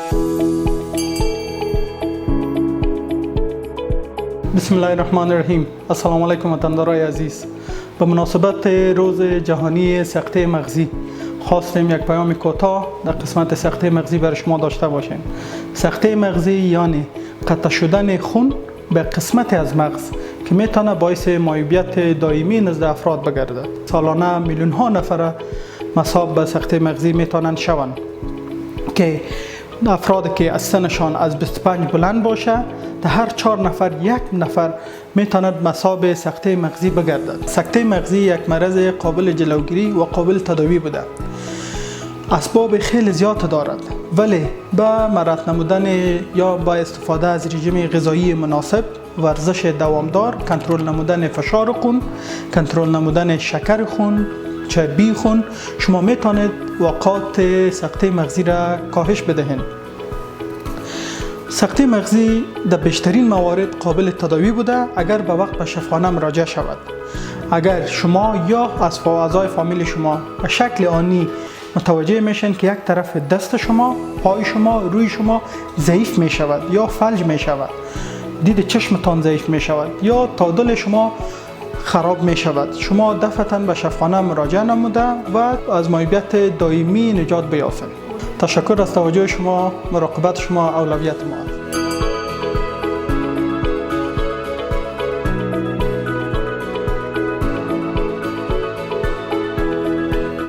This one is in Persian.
بسم الله الرحمن الرحیم. السلام علیکم وطندارای عزیز. به مناسبت روز جهانی سکته مغزی خواستیم یک پیام کوتاه در قسمت سکته مغزی برای شما داشته باشیم. سکته مغزی یعنی قطع شدن خون به قسمتی از مغز که میتونه باعث معیوبیت دائمی نزد افراد بگردد. سالانه میلیون ها نفر مصاب به سکته مغزی میتونند شوند که افرادی که از سنشان از 25 بلند باشه، در هر 4 نفر یک نفر میتواند مصاب سکته مغزی بگردد. سکته مغزی یک مرض قابل جلوگیری و قابل تداوی بوده. اسباب خیلی زیاد دارد، ولی با مرد نمودن یا با استفاده از رژیم غذایی مناسب، ورزش دوامدار، کنترل نمودن فشار خون، کنترل نمودن شکر خون، چربی خون، شما میتونید وقات سکته مغزی را کاهش بدهید. سکته مغزی در بیشترین موارد قابل تداوی بوده اگر به وقت به شفاخانه مراجعه شود. اگر شما یا اعضای فامیل شما به شکل آنی متوجه میشن که یک طرف دست شما، پای شما، روی شما ضعیف می شود یا فلج می شود، دید چشمتان ضعیف می شود یا تعادل شما خراب می شود، شما دفعتاً به شفاخانه مراجعه نموده و از معیوبیت دائمی نجات بیافته. تشکر از توجه شما. مراقبت شما اولویت ما است.